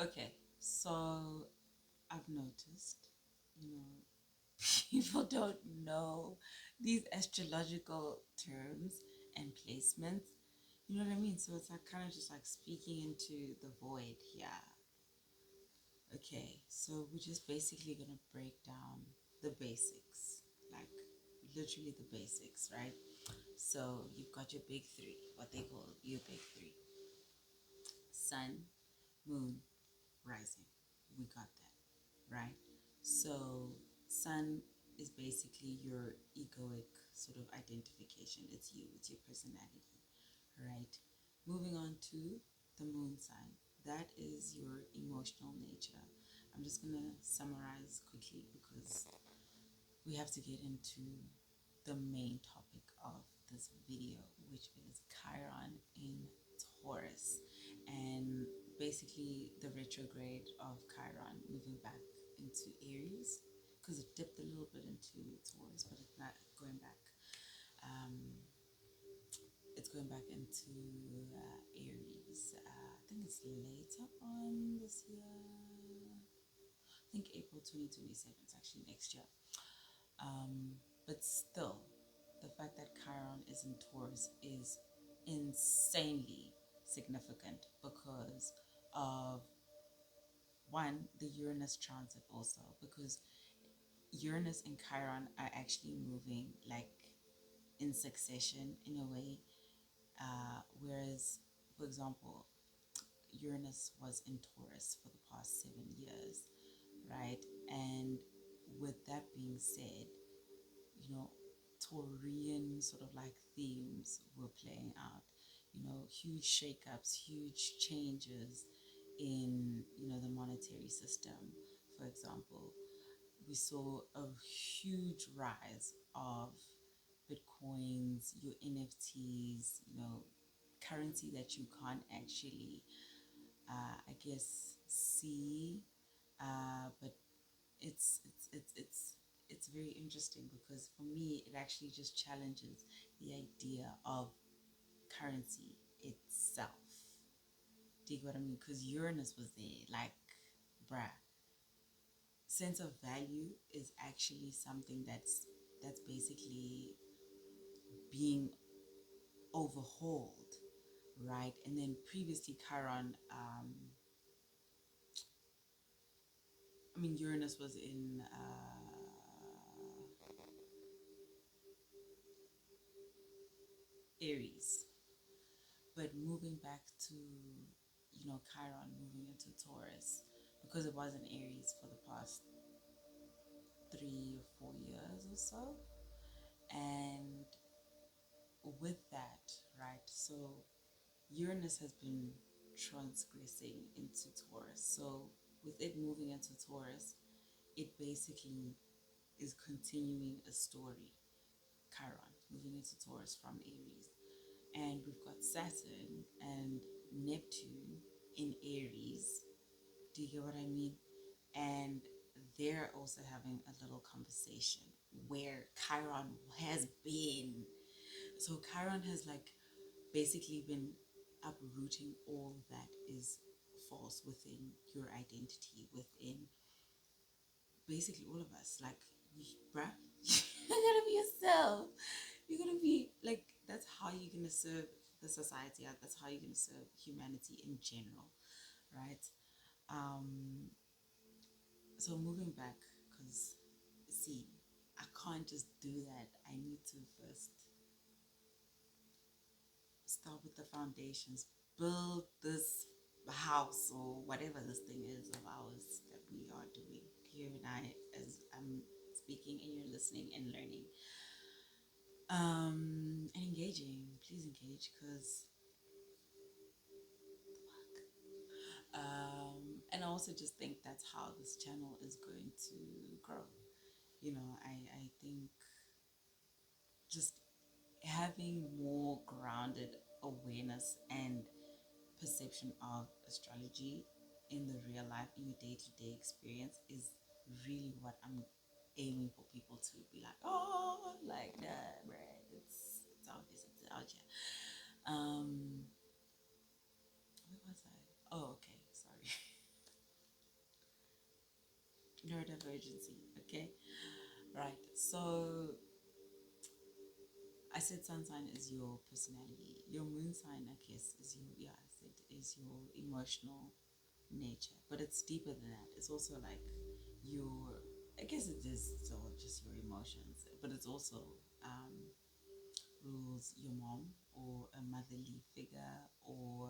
Okay, so I've noticed, you know, people don't know these astrological terms and placements. You know what I mean? So it's like kind of just like speaking into the void here. Okay, so we're just basically gonna break down the basics, like literally the basics, right? So you've got your big three, what they call your big three: sun, moon, rising. We got that, right? So sun is basically your egoic sort of identification. It's you, it's your personality, right? Moving on to the moon sign. That is your emotional nature. I'm just gonna summarize quickly because we have to get into the main topic of this video, which is Chiron in Taurus, and basically the retrograde of Chiron moving back into Aries, because it dipped a little bit into Taurus, but it's not going back. Um, it's going back into Aries. I think it's later on this year. I think April 2027. It's actually next year. But still, the fact that Chiron is in Taurus is insanely significant because of one, the Uranus transit, also because Uranus and Chiron are actually moving like in succession in a way. Whereas, for example, Uranus was in Taurus for the past 7 years, right? And with that being said, you know, Taurian sort of like themes were playing out. You know, huge shakeups, huge changes in, you know, the monetary system, for example. We saw a huge rise of Bitcoins, your NFTs, you know, currency that you can't actually, I guess, see, but it's very interesting because for me it actually just challenges the idea of currency itself. Do you get what I mean? Because Uranus was there, like, bruh, sense of value is actually something that's basically being overhauled, right? And then previously Chiron, I mean Uranus was in Aries, but moving back to, you know, Chiron moving into Taurus, because it was in Aries for the past 3 or 4 years or so. And with that, right, so Uranus has been transgressing into Taurus. So with it moving into Taurus, it basically is continuing a story. Chiron moving into Taurus from Aries. And we've got Saturn and Neptune in Aries. Do you get what I mean? And they're also having a little conversation where Chiron has been. So Chiron has like basically been uprooting all that is false within your identity, within basically all of us. Like, bruh, you're gonna be yourself. You're gonna be like, that's how you're gonna serve the society. That's how you're gonna serve humanity in general, right? Um, so moving back, because see, I can't just do that. I need to first start with the foundations, build this house or whatever this thing is of ours that we are doing here and I, as I'm speaking and you're listening and learning, and engaging. Please engage, because and I also just think that's how this channel is going to grow. You know, I think just having more grounded awareness and perception of astrology in the real life, in your day-to-day experience, is really what I'm aiming for people to be like, oh, like that, right? It's obvious, it's out here. Where was I? Oh, okay, sorry. neurodivergency. Okay, right. So I said sun sign is your personality. Your moon sign, I guess, is your, yeah, I said is your emotional nature, but it's deeper than that. It's also like your, I guess it is still just your emotions, but it's also rules your mom or a motherly figure or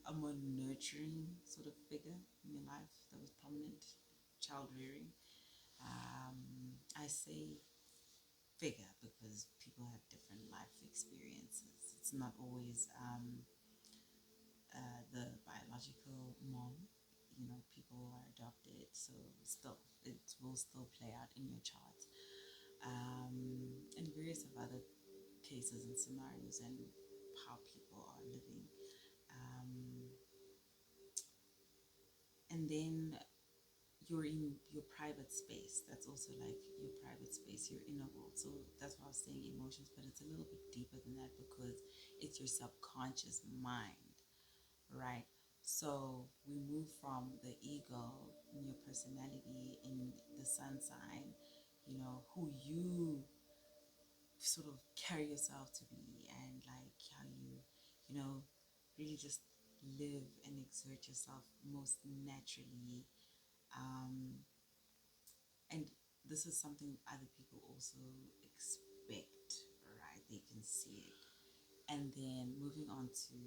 a more nurturing sort of figure in your life that was prominent, child rearing. I say figure because people have different life experiences. It's not always the biological mom. You know, people are adopted, so still it will still play out in your chart, and various of other cases and scenarios and how people are living. Um, and then you're in your private space. That's also like your private space, your inner world. So that's why I was saying emotions, but it's a little bit deeper than that because it's your subconscious mind, right? So we move from the ego in your personality in the sun sign, you know, who you sort of carry yourself to be, and like how you know, really just live and exert yourself most naturally. Um, and this is something other people also expect, right? They can see it. And then moving on to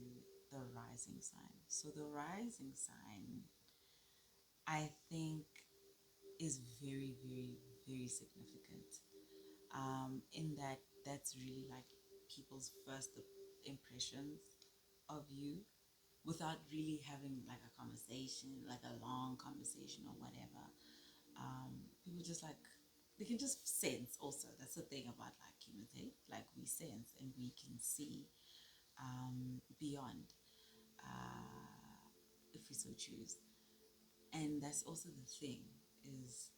the rising sign. So the rising sign, I think, is very, very, very significant. In that that's really like people's first impressions of you without really having like a conversation, like a long conversation or whatever. People just like, they can just sense also. That's the thing about like humans, hey? Like we sense and we can see beyond, if we so choose. And that's also the thing is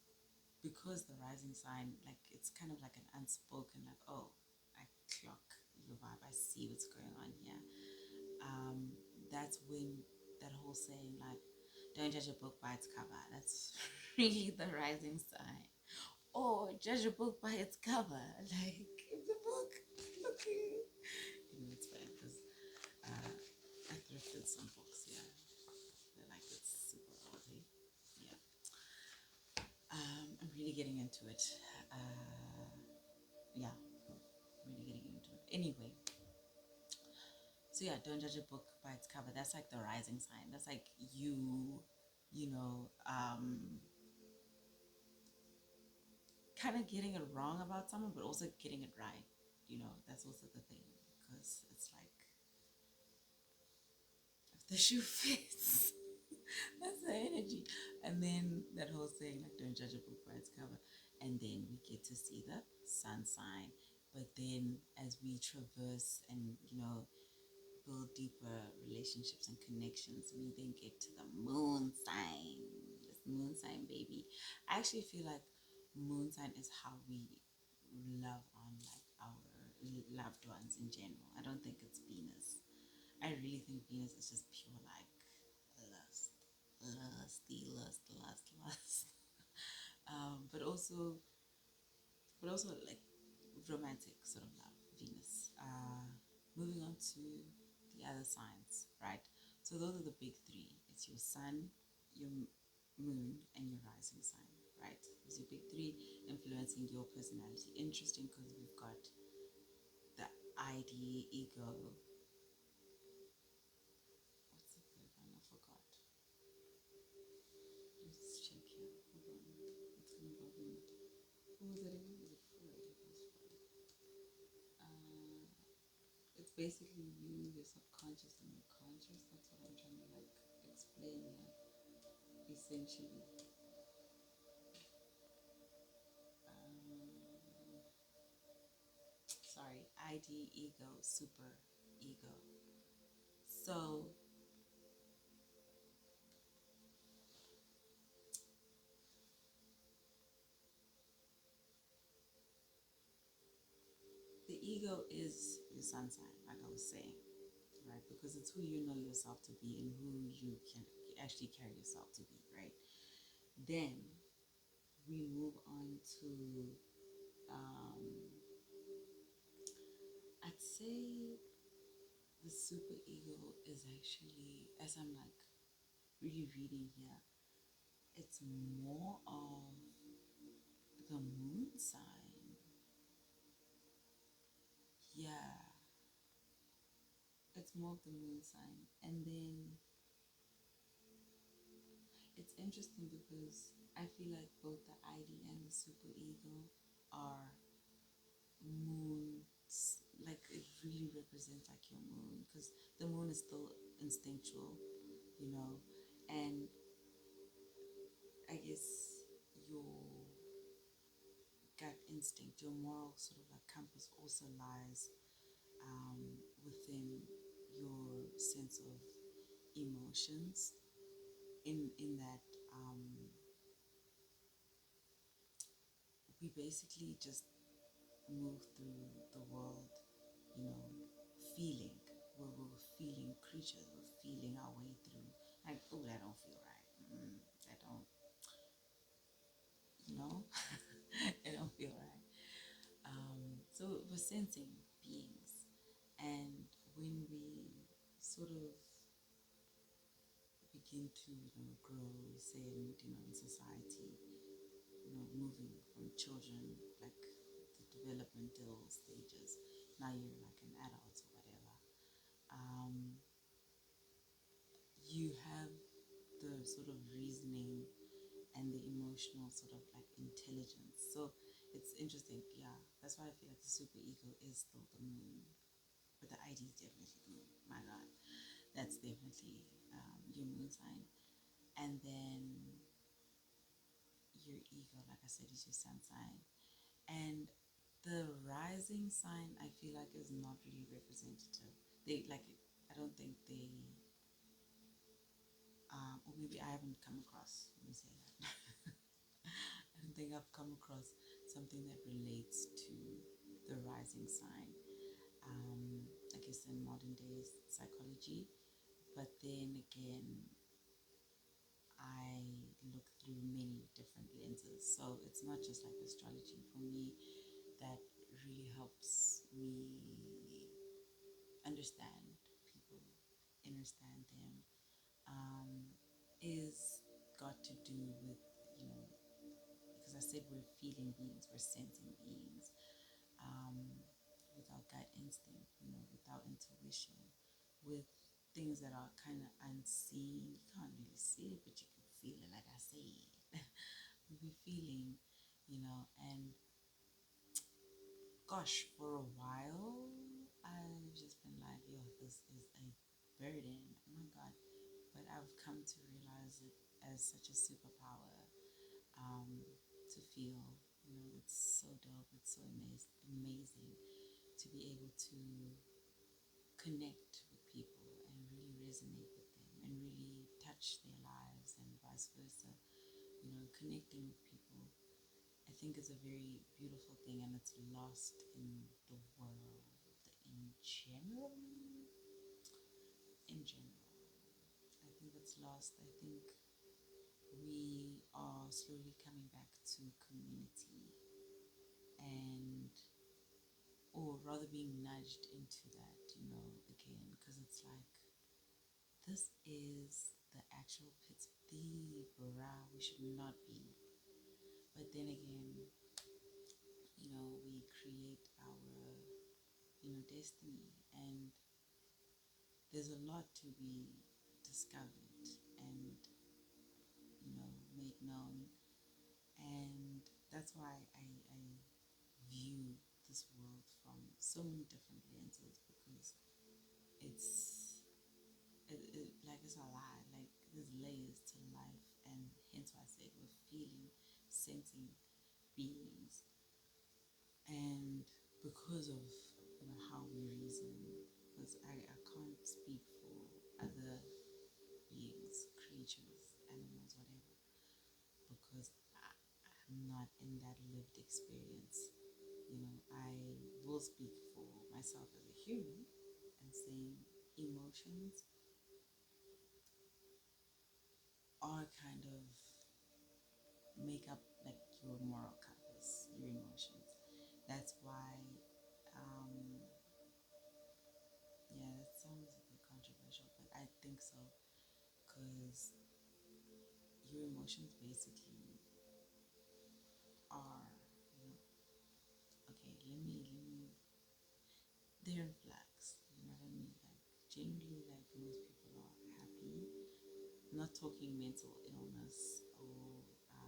because the rising sign, like it's kind of like an unspoken, like, oh, I clock your vibe, I see what's going on here. That's when that whole saying, like, don't judge a book by its cover, that's really the rising sign. Or judge a book by its cover. Like, if the book looking, you know, it's fine because I thrifted some books, yeah. They're like, it's super old, eh? Yeah. I'm really getting into it. Yeah, really getting into it. Anyway, so yeah, don't judge a book by its cover. That's like the rising sign. That's like you know, kind of getting it wrong about someone, but also getting it right. You know, that's also the thing because it's like if the shoe fits, that's the energy. And then that whole saying, like, don't judge a book by its cover. And then we get to see the sun sign. But then as we traverse and, you know, build deeper relationships and connections, we then get to the moon sign. This moon sign, baby. I actually feel like moon sign is how we love on like our loved ones in general. I don't think it's Venus. I really think Venus is just pure like lust, lust. But also like romantic sort of love, Venus. Moving on to the other signs, right? So those are the big three. It's your sun, your moon, and your rising sign, right? It's your big three influencing your personality. Interesting because we've got the ID, ego. What's the third one? I forgot. Let's check here. Hold on. It's gonna bother me. Who was it again? Was it Freud? It was Freud. It's basically you, your subconscious, and your conscious. That's what I'm trying to like explain here. Essentially, sorry, ID, ego, super ego. So the ego is your sun sign, like I was saying, right? Because it's who you know yourself to be and who you can actually carry yourself to be, right? Then we move on to, um, I'd say the super ego is actually, as I'm like really reading here, it's more of the moon sign. Yeah, it's more of the moon sign. And then it's interesting because I feel like both the ID and the super ego are moon, like it really represents like your moon, because the moon is still instinctual, you know, and I guess your gut instinct, your moral sort of like compass also lies within your sense of emotions, in that we basically just move through the world, you know, feeling. We're feeling creatures. We're feeling our way through. Like, oh, that don't feel right. That don't, you know, it don't feel right. So we're sensing beings, and when we sort of begin to, grow, say, in society, moving from children, like the developmental stages. Now you're like an adult or whatever. Um, you have the sort of reasoning and the emotional sort of like intelligence. So it's interesting, yeah. That's why I feel like the super ego is still the moon, but the ID is definitely the moon. My God, that's definitely your moon sign, and then your ego, like I said, is your sun sign, and the rising sign I feel like is not really representative. They like, I don't think they, or maybe I haven't come across. Let me say that. I don't think I've come across something that relates to the rising sign. I guess in modern day psychology, but then again, I look through many different lenses. So it's not just like astrology for me that really helps me understand people, understand them, is got to do with, you know, because I said we're feeling beings, we're sensing beings, with our gut instinct, with our intuition, with things that are kind of unseen. You can't really see it, but you can feel it, like I said. We're feeling, and gosh, for a while, I've just been like, yo, this is a burden. Oh my God. But I've come to realize it as such a superpower, to feel. It's so dope. It's so amazing to be able to connect with people and really resonate with them and really touch their lives and vice versa. Connecting with people, I think, is a very beautiful thing, and it's lost in the world in general. In general, I think it's lost. I think we are slowly coming back to community, and or rather being nudged into that, again, because it's like, this is the actual pits of the bra. We should not be. But then again, we create our, destiny, and there's a lot to be discovered and, made known. And that's why I view this world from so many different lenses, because it's like it's alive, like there's layers to life, and hence why I said we're feeling, sensing beings. And because of how we reason, because I can't speak for other beings, creatures, animals, whatever, because I'm not in that lived experience. I will speak for myself as a human and saying emotions are kind of make up like your moral compass, your emotions. That's why, um, yeah, that sounds a bit controversial, but I think so because your emotions basically are, you know, okay, they're in flux, you know what I mean? Like, generally, like, most people are happy, not talking mental illness or, I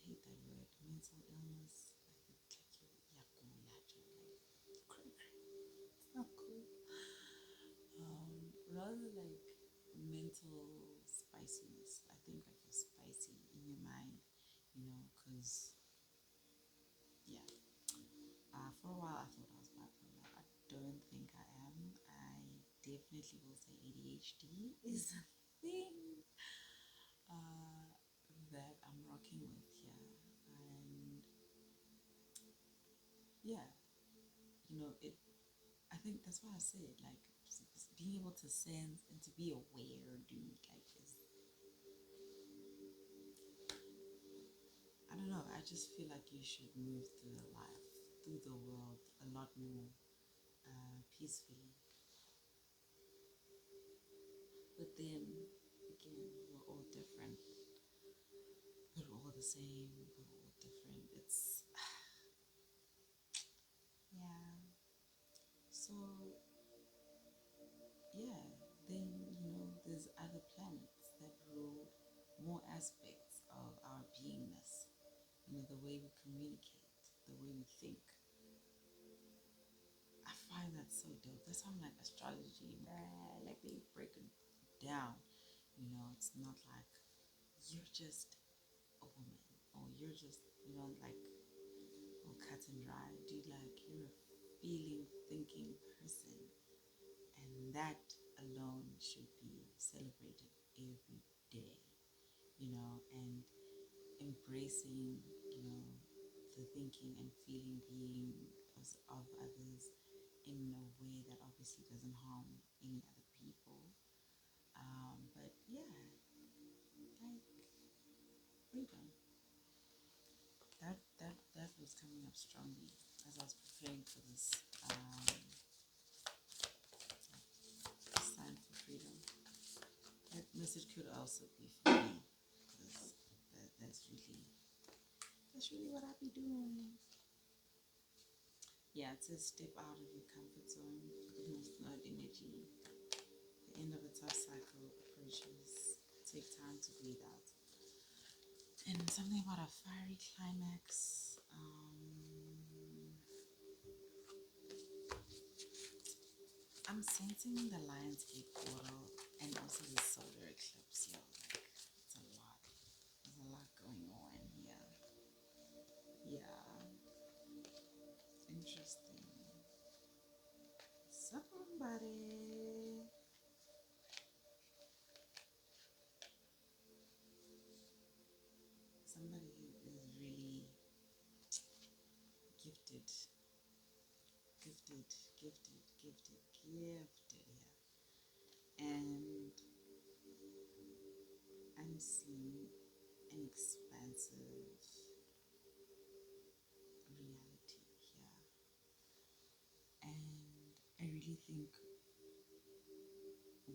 hate that word, mental illness, like, it's not cool. Rather like mental spiciness. I think like you're spicy in your mind, you know, because yeah, for a while I thought I was bipolar. I don't think I am. I definitely will say ADHD is a thing uh, that I'm rocking with here, and yeah, you know it. I think that's why I said like being able to sense and to be aware, dude, like is I don't know. I just feel like you should move through the life, through the world a lot more peacefully. But then again, we're all different. We're all the same. We're all different. It's yeah. So yeah. Then there's other planets that rule more aspects of our beingness. The way we communicate, the way we think. I find that so dope. That's how I'm like astrology, man. Like they break it down. It's not like you're just a woman or you're just, like all cut and dry. Dude, like you're a feeling, thinking person. And that alone should be celebrated every day, and embracing, the thinking and feeling being of others in a way that obviously doesn't harm any other people. But yeah, like freedom. That was coming up strongly as I was preparing for this sign for freedom. That message could also be for me because that's really what I be doing. Yeah, to step out of your comfort zone, North Node energy. The end of a tough cycle approaches. Take time to breathe out. And something about a fiery climax. I'm sensing the Lionsgate portal and also the solar eclipse. Yo, like it's a lot. There's a lot going on here. Yeah, interesting. Somebody. Somebody is really gifted, gifted, gifted, gifted, gifted here. And I'm seeing an expansive reality here. And I really think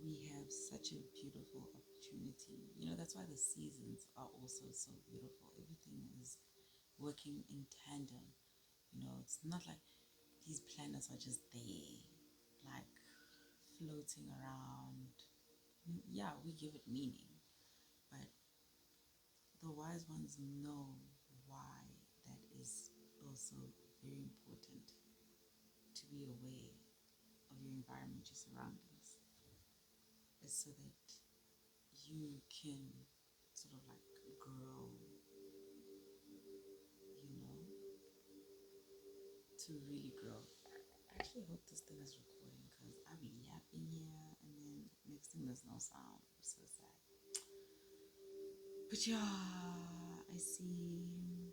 we have such a beautiful opportunity. That's why the seasons are also so beautiful. Everything is working in tandem. It's not like these planets are just there, like floating around. Yeah, we give it meaning, but the wise ones know why that is also very important to be aware of your environment, your surroundings. It's so that you can sort of like grow, to really grow. I actually hope this thing is recording because I'll be yapping here and then next thing there's no sound. I'm so sad. But yeah, I see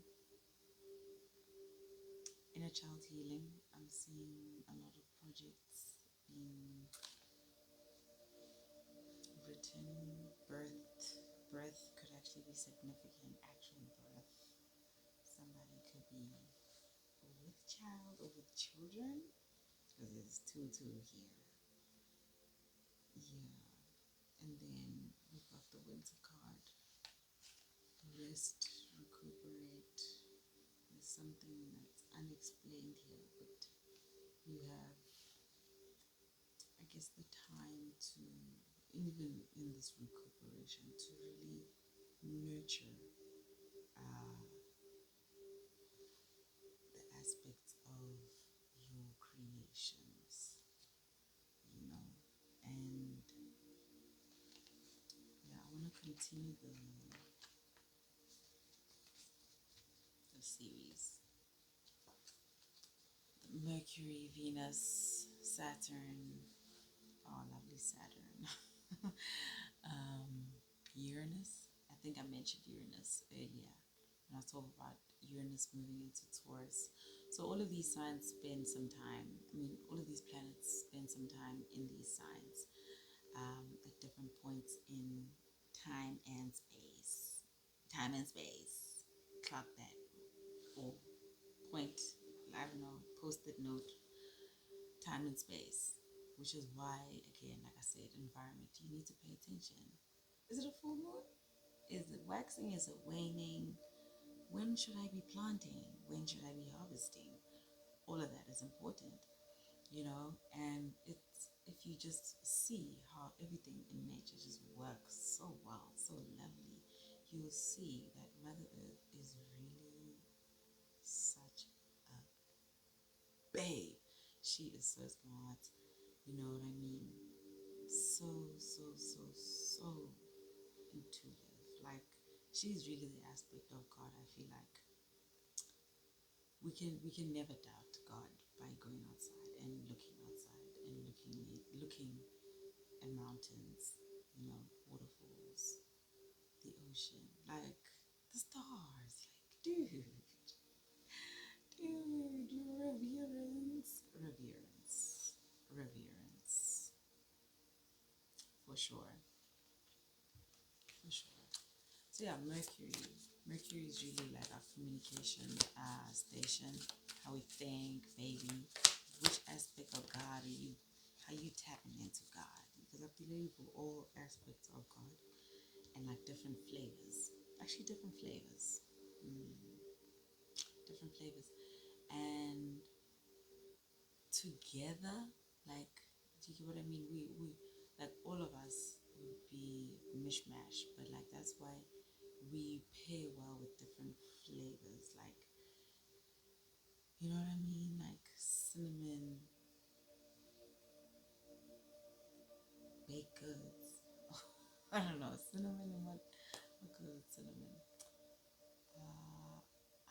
inner child healing. I'm seeing a lot of projects being written, actually be significant actual birth. Somebody could be with child or with children, because it's 2-2 here. Yeah. And then we've got the winter card. Rest, recuperate. There's something that's unexplained here, but you have, I guess, the time to, even in this recuperation, to really nurture the aspects of your creations, and yeah, I want to continue the series. Mercury, Venus, Saturn. Oh, lovely Saturn. Uranus. I think I mentioned Uranus earlier when I was talking about Uranus moving into Taurus. So all of these signs spend some time. All of these planets spend some time in these signs at different points in time and space. Time and space. Clock that. Or point, I don't know, post-it note, time and space, which is why, again, like I said, environment, you need to pay attention. Is it a full moon? Is it waxing? Is it waning? When should I be planting? When should I be harvesting? All of that is important, and it's, if you just see how everything in nature just works so well, so lovely, you'll see that Mother Earth is really such a babe. She is so smart, you know what I mean? So, so, so, so intuitive. Like, she's really the aspect of God. I feel like we can never doubt God by going outside and looking at mountains, waterfalls, the ocean, like the stars. Like, reverence, for sure, for sure. So yeah, Mercury is really like our communication station. How we think, baby. Which aspect of God are you? How you tapping into God? Because I believe we're all aspects of God, and like different flavors. Actually, different flavors. Different flavors, and together, like, do you get what I mean? We like, all of us would be mishmash, but like, that's why we pair well with different flavors, like, you know what I mean, like cinnamon baked goods. I don't know, cinnamon and what good cinnamon.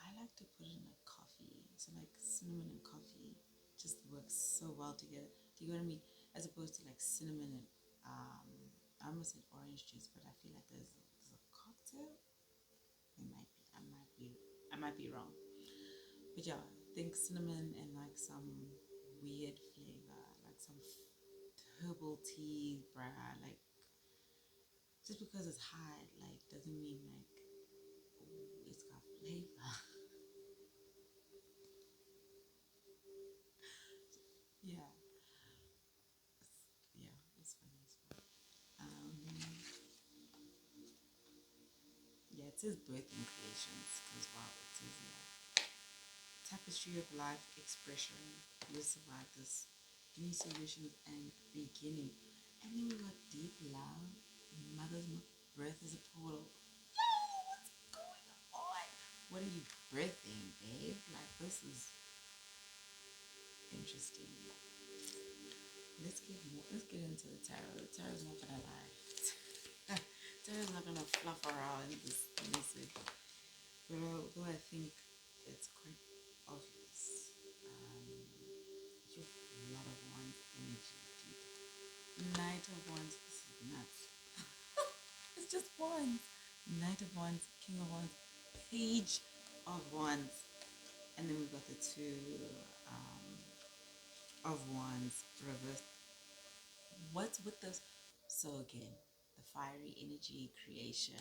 I like to put it in a coffee, so like cinnamon and coffee just works so well together. Do you know what I mean? As opposed to like cinnamon and I almost said orange juice, but I feel like there's a cocktail. It might be. I might be wrong. But yeah, I think cinnamon and like some weird flavor, like some herbal tea, bruh. Like, just because it's hot, like, doesn't mean like, ooh, it's got flavor. Yeah, it's funny as well. Yeah, it says birthing creations because wow, it says tapestry of life expression. You'll survive this. New solutions and beginning. And then we got deep love. Mother's birth is a portal. Yo, what's going on? What are you birthing, babe? Like, this is interesting. Let's get into the tarot. The tarot's not gonna lie. Tarot's not gonna fluff around this message. But although I think it's quite obvious, you have a lot of Wands energy, dude. Knight of Wands, this is nuts. It's just Wands. Knight of Wands, King of Wands, Page of Wands, and then we've got the two of Wands reversed. What's with this? So again, the fiery energy creation,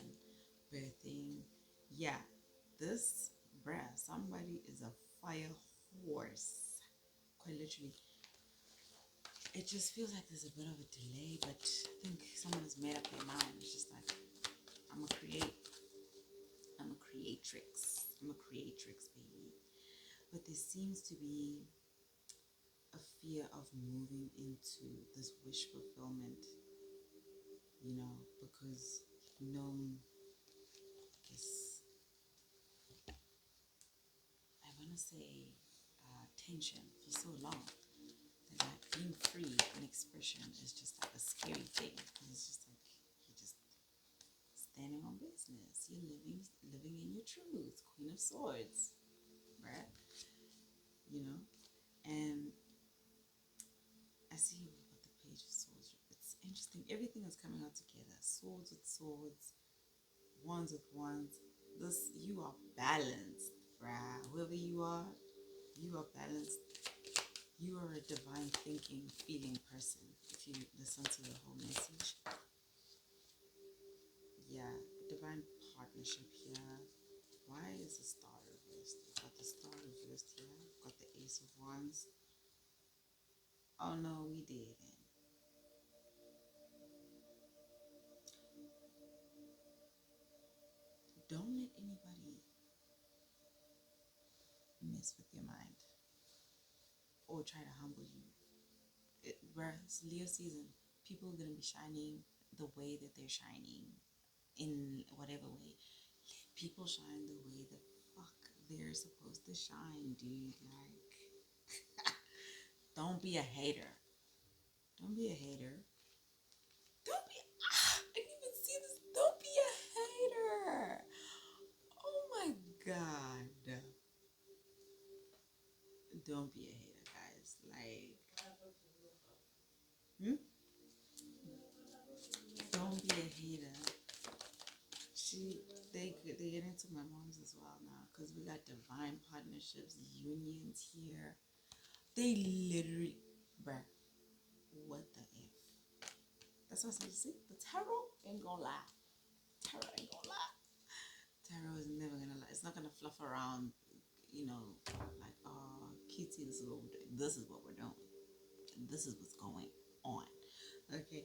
birthing. Yeah, this, bruh, somebody is a fire horse. Quite literally. It just feels like there's a bit of a delay, but I think someone has made up their mind. It's just like, I'm a create. I'm a creatrix. I'm a creatrix, baby. But there seems to be a fear of moving into this wish fulfillment, because you've known, I guess, I want to say, tension for so long. That like being free in expression is just like a scary thing. Because it's just like, you're just standing on business. You're living in your truth. Queen of Swords, right? And I see you with the Page of Swords. It's interesting. Everything is coming out together. Swords with swords, wands with wands. You are balanced, bruh. Whoever you are balanced. You are a divine thinking, feeling person. If you listen to the whole message, yeah, divine partnership here. Why is the star reversed? We've got the star reversed here. We've got the Ace of Wands. Oh no, we didn't. Don't let anybody mess with your mind or try to humble you. It's Leo season. People are gonna be shining the way that they're shining in whatever way. Let people shine the way the fuck they're supposed to shine, dude. Like, don't be a hater. Don't be a hater. Don't be. I didn't even see this. Don't be a hater. Oh my god. Don't be a hater, guys. Like, hmm? Don't be a hater. They get into my mom's as well now because we got divine partnerships, unions here. They literally, bruh, what the f? That's what I said. See, the tarot ain't gonna lie. Tarot ain't gonna lie. Tarot is never gonna lie. It's not gonna fluff around, like, oh, Kitty, this is what we're doing. This is what we're doing. This is what's going on. Okay,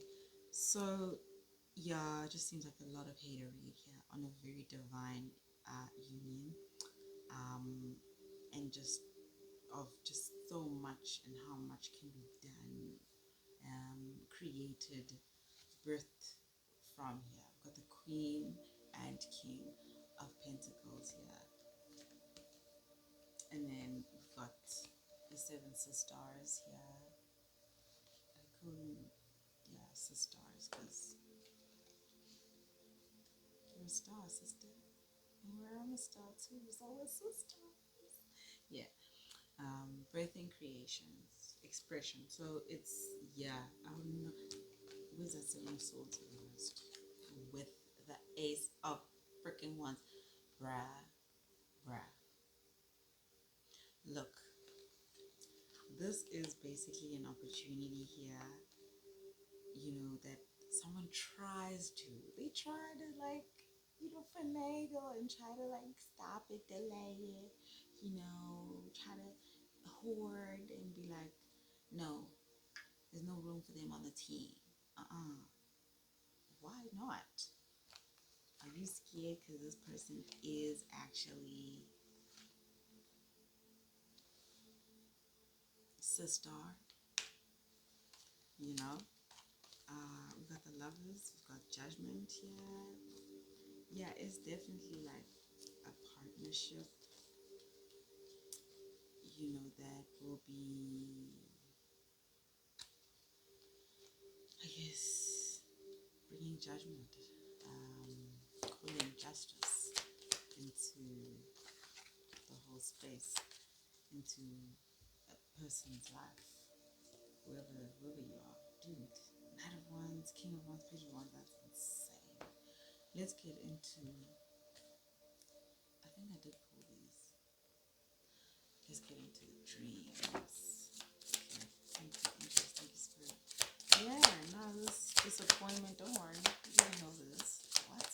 so yeah, it just seems like a lot of hatery here on a very divine union, and just so much and how much can be done, created, birthed from here. I've got the Queen and King of Pentacles here, and then we've got the Seven Sisters here. I call them, yeah, sisters, because you're a star, sister. And we're on a star too, so we're sisters. Yeah. Birthing creations, expression. So it's, yeah, I don't know. Where's that Seven of Swords reversed? With the Ace of freaking Wands. Bruh. Look, this is basically an opportunity here, that someone they try to like, finagle and try to like stop it, delay it, try to hoard and be like, no, there's no room for them on the team. Why not? Are you scared because this person is actually sister? We've got the Lovers, we've got Judgment here. Yeah, it's definitely like a partnership, that will be, I guess, bringing judgment, calling justice into the whole space, into a person's life, whoever you are. Dude, Knight of Wands, King of Wands, Page of Wands, that's insane. Let's get into, I think I did pull these. Let's get into the dreams. Okay, thank you, angels, thank you, spirit. Yeah, no, this disappointment, don't worry. You didn't know this. What?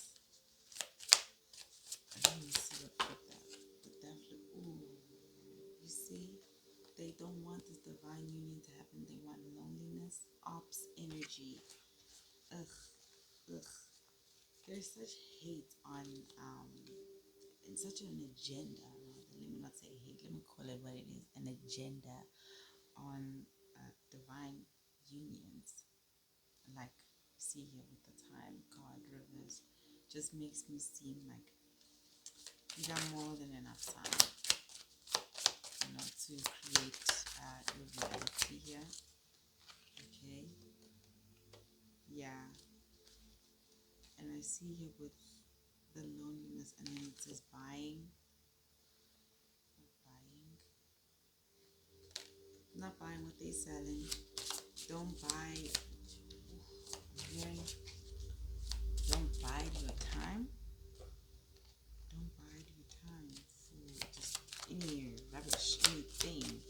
there's such hate on and such an agenda, rather, let me not say hate, let me call it what it is, an agenda on divine unions. Like, see here with the time card reverse, just makes me seem like you got more than enough time, to create your reality here. Okay, yeah, and I see here with the loneliness, and then it says buying, not buying what they're selling. Don't buy. I'm hearing, don't bide your time. Don't bide your time for just any rubbish, anything,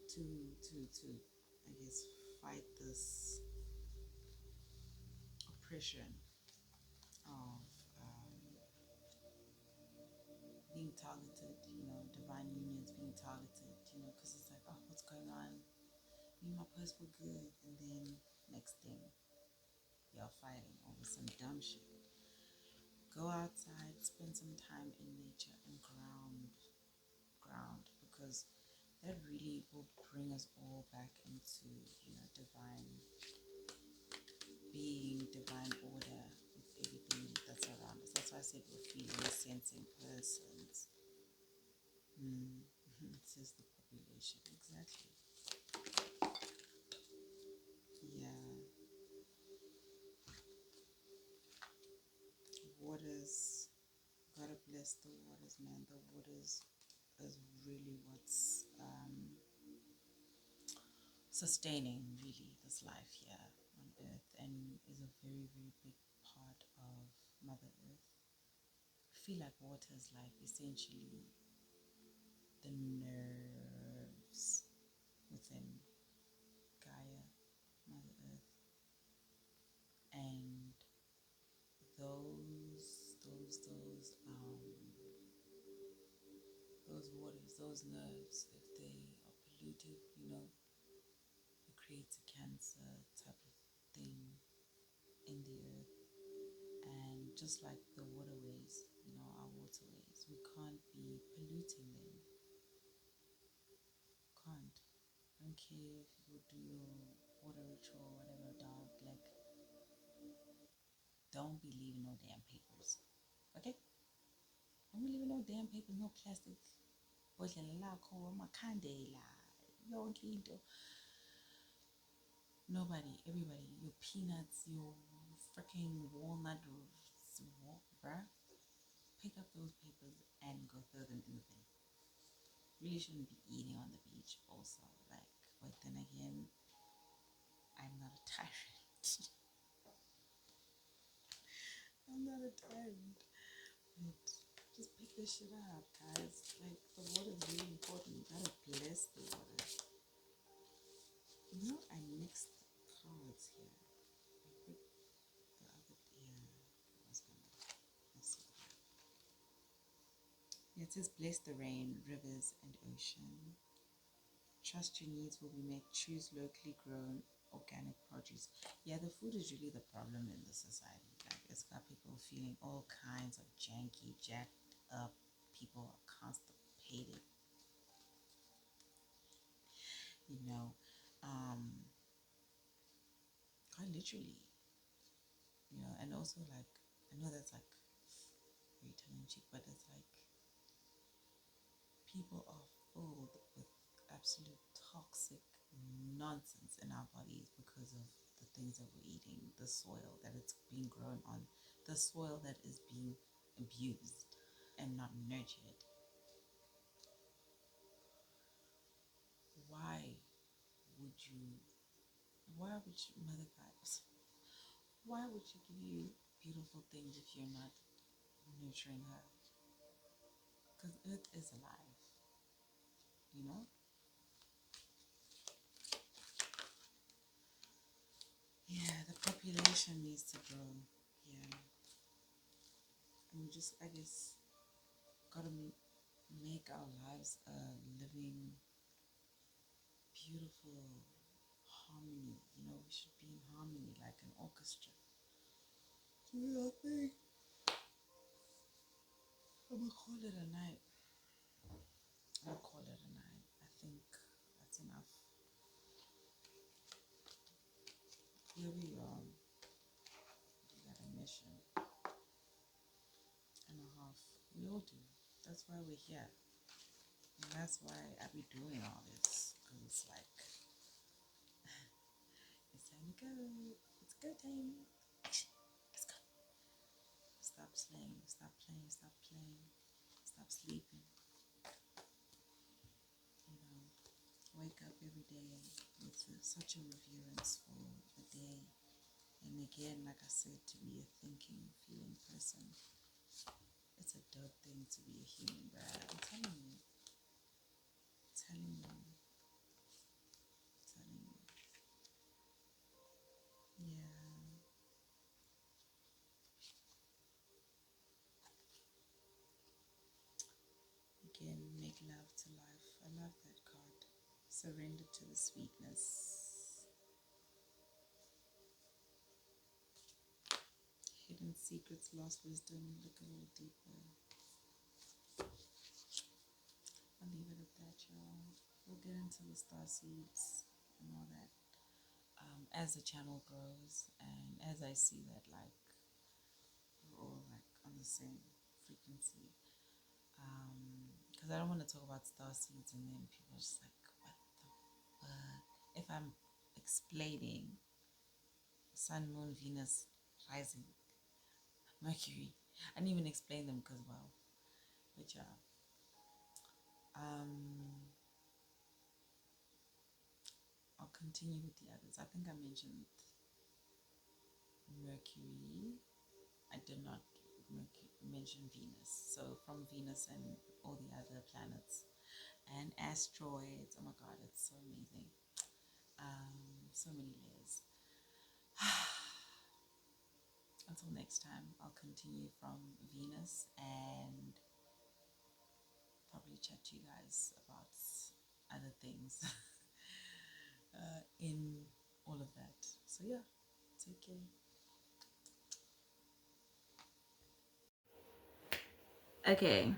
to I guess fight this oppression of being targeted, divine unions being targeted, because it's like, oh, what's going on? Me and my post were good, and then next thing, y'all fighting over some dumb shit. Go outside, spend some time in nature, and ground, because that really will bring us all back into, divine being, divine order with everything that's around us. That's why I said we're feeling, sensing persons. It says the population, exactly. Yeah. Waters, gotta bless the waters, man. The waters is really what's sustaining, really, this life here on Earth, and is a very, very big part of Mother Earth. I feel like water is like essentially the nerves within Gaia, Mother Earth, and those waters, those nerves, if they are polluted, it creates a cancer type of thing in the earth. And just like the waterways, our waterways, we can't be polluting them. Can't. I don't care if you do your water ritual, whatever, dog, like, don't be leaving no damn papers. Okay? Don't be leaving no damn papers, no plastic. Nobody, everybody, your peanuts, your freaking walnut, bruh, pick up those papers and go throw them in the bin. Really shouldn't be eating on the beach also. Like, but then again, I'm not a tyrant. I'm not a tyrant. But just pick this shit up, guys. Like, the water is really important. You gotta bless the water. I mixed cards here. I put the other, I was gonna mess with that. Yeah, it says bless the rain, rivers, and ocean. Trust your needs will be met. Choose locally grown organic produce. Yeah, the food is really the problem in the society. Like, it's got people feeling all kinds of janky, jacked up. People are constipated. Quite literally. And also, like, I know that's like very tongue in cheek, but it's like people are filled with absolute toxic nonsense in our bodies because of the things that we're eating, the soil that it's being grown on, the soil that is being abused and not nurtured. Why would you, Mother God, why would she give you beautiful things if you're not nurturing her? Because Earth is alive, you know? Yeah, the population needs to grow. Yeah. And we just, I guess, gotta make our lives a living, beautiful harmony. We should be in harmony like an orchestra. Yeah, I think I'm gonna call it a night. I'm gonna call it a night. I think that's enough. Here we are. We got a mission and a half. We all do. That's why we're here. And that's why I be doing all this. Because it's like, it's time to go. It's go time. Action. Let's go. Stop slaying. Stop playing. Stop playing. Stop sleeping. You know, wake up every day with such a reverence for the day. And again, like I said, to be a thinking, feeling person. It's a dope thing to be a human, bruh. I'm telling you. Telling you. Telling you. Yeah. Again, make love to life. I love that card. Surrender to the sweetness. Hidden secrets, lost wisdom. Look a little deeper. I'll leave it at that, y'all. We'll get into the star seeds and all that as the channel grows and as I see that like we're all like on the same frequency. Because I don't want to talk about star seeds and then people are just like, what the fuck? If I'm explaining Sun, Moon, Venus, Rising, Mercury, I didn't even explain them because, wow. But yeah. I'll continue with the others. I think I mentioned Mercury. I did not mention Venus. So from Venus and all the other planets and asteroids. Oh my God, it's so amazing. So many layers. Until next time, I'll continue from Venus and probably chat to you guys about other things in all of that. So yeah, take care. Okay,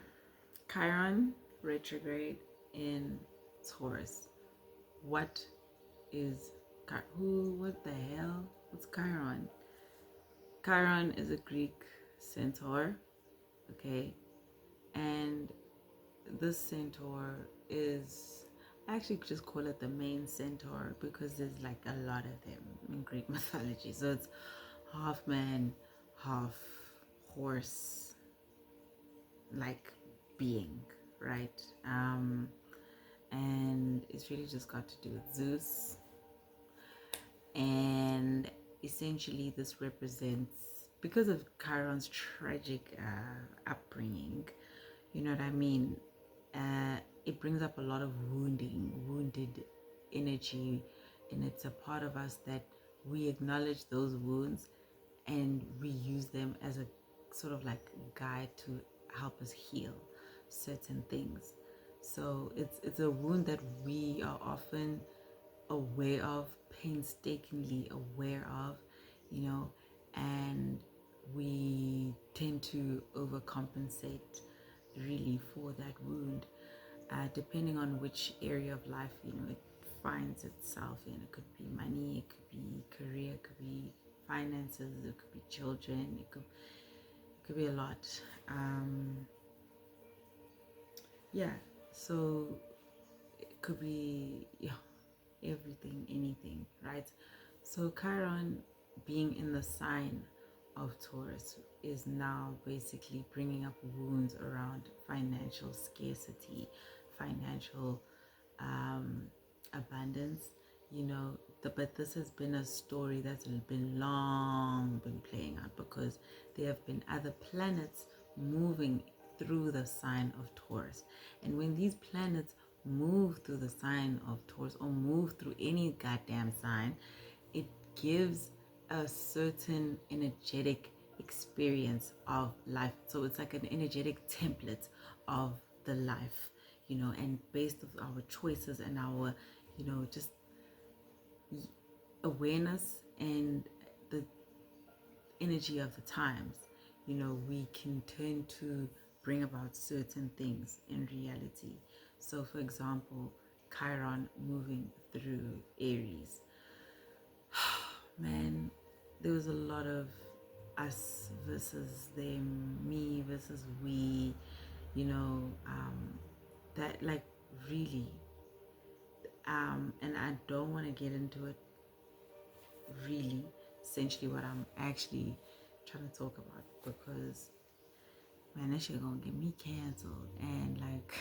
Chiron retrograde in Taurus. What is who? What the hell? What's Chiron? Chiron is a Greek centaur, okay, and this centaur is, I actually just call it the main centaur because there's like a lot of them in Greek mythology. So it's half man, half horse, like being, right? And it's really just got to do with Zeus. And essentially, this represents, because of Chiron's tragic upbringing, you know what I mean? It brings up a lot of wounded energy, and it's a part of us that we acknowledge those wounds and we use them as a sort of like guide to help us heal certain things. So it's a wound that we are often aware of, painstakingly aware of, you know, and we tend to overcompensate really for that wound, depending on which area of life, you know, it finds itself in. It could be money, it could be career, it could be finances, it could be children, it could be a lot. Yeah, so it could be, yeah, everything, anything, right? So Chiron being in the sign of Taurus is now basically bringing up wounds around financial scarcity, financial abundance, you know. But this has been a story that's been long been playing out because there have been other planets moving through the sign of Taurus. And when these planets move through the sign of Taurus or move through any goddamn sign, it gives a certain energetic experience of life. So it's like an energetic template of the life, you know, and based on our choices and our, you know, just awareness and the energy of the times, you know, we can turn to bring about certain things in reality. So for example, Chiron moving through Aries, man, there was a lot of us versus them, me versus we, you know, that like really, and I don't want to get into it really, essentially what I'm actually trying to talk about, because man, that shit gonna get me canceled, and like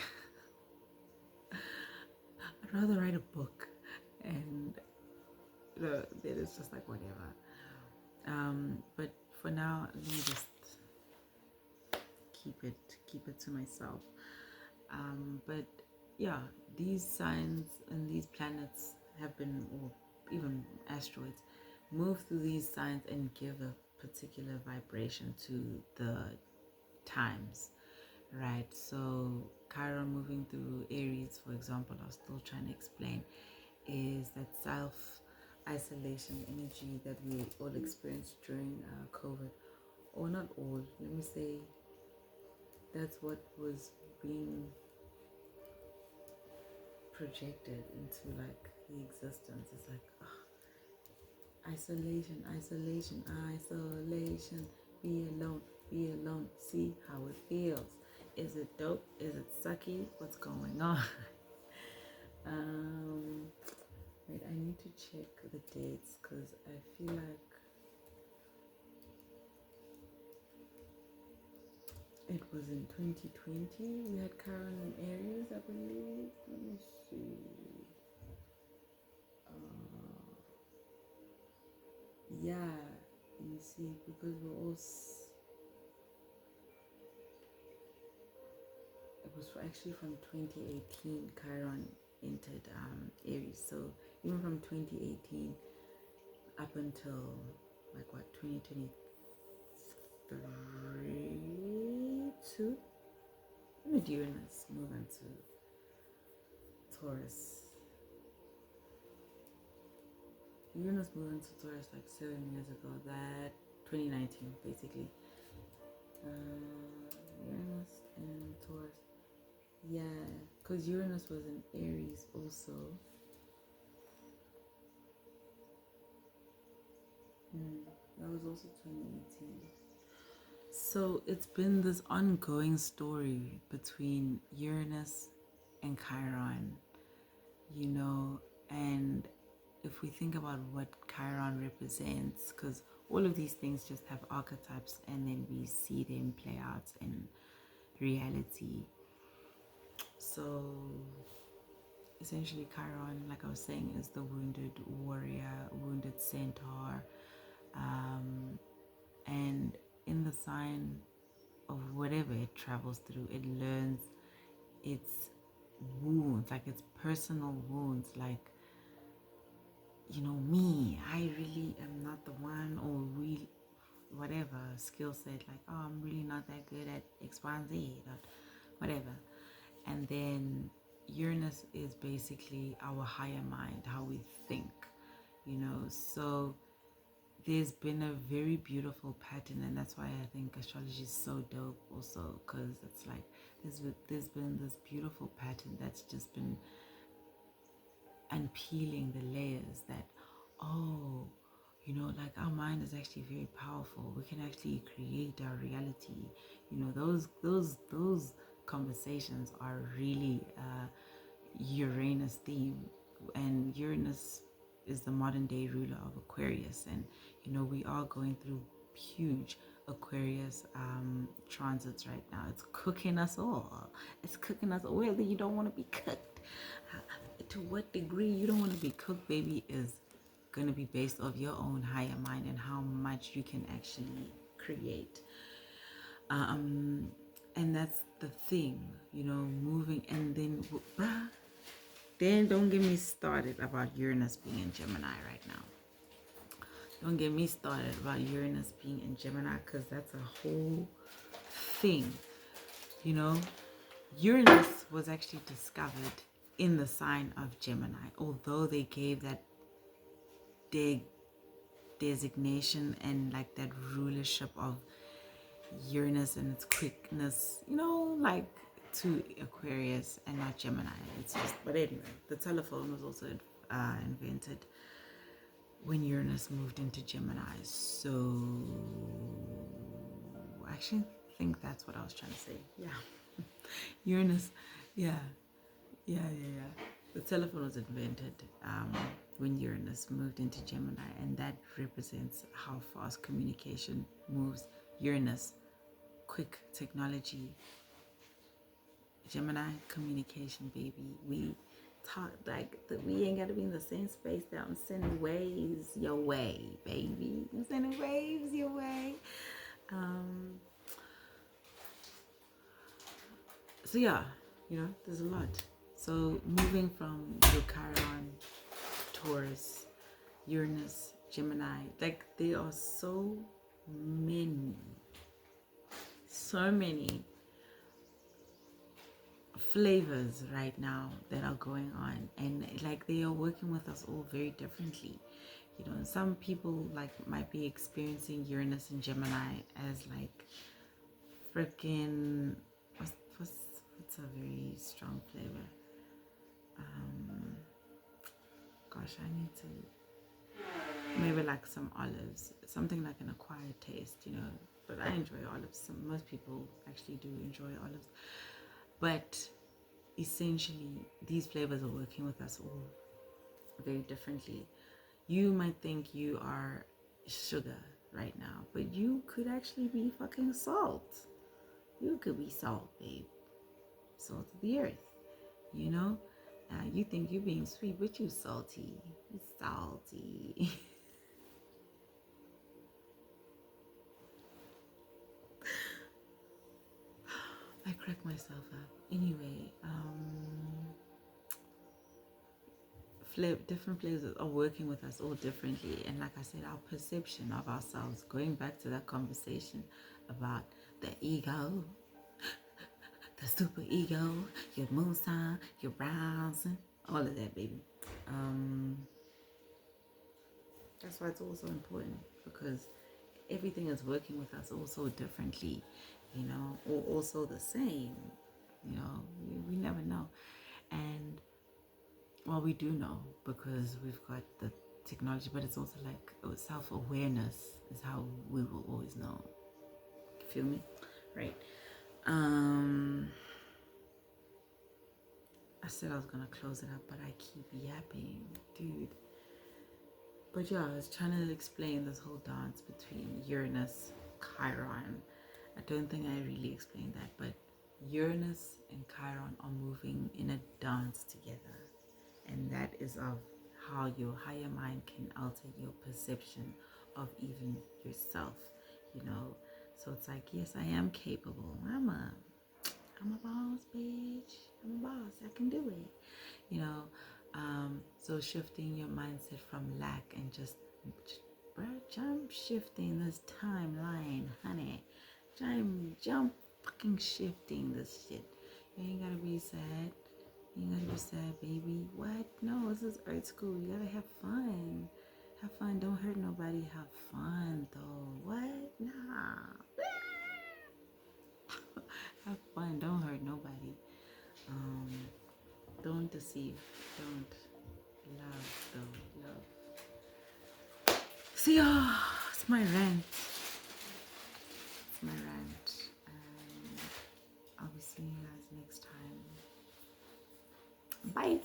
I'd rather write a book, and then it's just like whatever. But for now, let me just keep it to myself. But yeah, these signs and these planets have been, or even asteroids, move through these signs and give a particular vibration to the times, right? So Chiron moving through Aries, for example, I was still trying to explain, is that self-isolation energy that we all experienced during COVID, or not all, let me say, that's what was being projected into like the existence. It's like isolation, isolation, isolation. Be alone. See how it feels. Is it dope? Is it sucky? What's going on? Wait, I need to check the dates because I feel like it was in 2020. We had Chiron in Aries, I believe. Let me see. Yeah, you see, because we're all. It was actually from 2018. Chiron entered Aries. So even from 2018 up until like what 2023, two. When did Uranus move into Taurus? Uranus moved into Taurus like 7 years ago. That 2019, basically. Uranus and Taurus. Yeah, because Uranus was in Aries also. That was also 2018. So it's been this ongoing story between Uranus and Chiron, you know, and if we think about what Chiron represents, because all of these things just have archetypes and then we see them play out in reality. So essentially Chiron, like I was saying, is the wounded warrior, wounded centaur, and in the sign of whatever it travels through, it learns its wounds, like its personal wounds, like, you know, me, I really am not the one, or we, whatever skill set, like, oh, I'm really not that good at X, Y, and Z, or whatever. And then Uranus is basically our higher mind, how we think, you know. So there's been a very beautiful pattern, and that's why I think astrology is so dope also, because it's like there's been this beautiful pattern that's just been unpeeling the layers that, oh, you know, like our mind is actually very powerful. We can actually create our reality. You know, those conversations are really Uranus theme, and Uranus is the modern day ruler of Aquarius, and you know we are going through huge Aquarius transits right now. It's cooking us all. It's cooking us all. Whether you don't want to be cooked, to what degree you don't want to be cooked, baby, is going to be based off your own higher mind and how much you can actually create. And that's the thing, you know, moving. And then then don't get me started about Uranus being in Gemini right now. Don't get me started about Uranus being in Gemini, because that's a whole thing. You know, Uranus was actually discovered in the sign of Gemini, although they gave that big designation and like that rulership of Uranus and its quickness, you know, like to Aquarius and not Gemini. It's just, but anyway, the telephone was also invented when Uranus moved into Gemini. So I actually think that's what I was trying to say. Yeah. Uranus, yeah. The telephone was invented when Uranus moved into Gemini, and that represents how fast communication moves. Uranus, quick technology. Gemini, communication, baby. We talk like we ain't gotta be in the same space that I'm sending waves your way, baby. I'm sending waves your way. So yeah, you know, there's a lot. So moving from your Chiron, Taurus, Uranus, Gemini, like there are so many flavors right now that are going on, and like they are working with us all very differently. You know, some people like might be experiencing Uranus and Gemini as like freaking what's a very strong flavor. Gosh, I need to maybe like some olives, something like an acquired taste, you know. But I enjoy olives. Most people actually do enjoy olives. But essentially, these flavors are working with us all very differently. You might think you are sugar right now, but you could actually be fucking salt. You could be salt, babe. Salt of the earth, you know? You think you're being sweet, but you salty. You salty. I crack myself up. Anyway, different flavors are working with us all differently. And like I said, our perception of ourselves, going back to that conversation about the ego, the super ego, your moon sign, your rising, all of that, baby. That's why it's also important, because everything is working with us also differently, you know, or also the same, you know, we never know. And well, we do know because we've got the technology, but it's also like self-awareness is how we will always know. You feel me? Right. I said I was gonna close it up, but I keep yapping, dude. But yeah, I was trying to explain this whole dance between Uranus, Chiron. I don't think I really explained that, but Uranus and Chiron are moving in a dance together. And that is of how your higher mind can alter your perception of even yourself, you know. So it's like, yes, I am capable. I'm a boss, bitch. I'm a boss. I can do it, you know. So shifting your mindset from lack and just jump shifting this timeline, honey. Jump fucking shifting this shit. You ain't gotta be sad. You ain't gotta be sad, baby. What? No, this is art school. You gotta have fun. Have fun. Don't hurt nobody. Have fun, though. What? Nah. Have fun. Don't hurt nobody. Don't deceive. Don't love, though. Love. See ya. It's my rant. It's my rant. I'll be seeing you guys next time. Bye.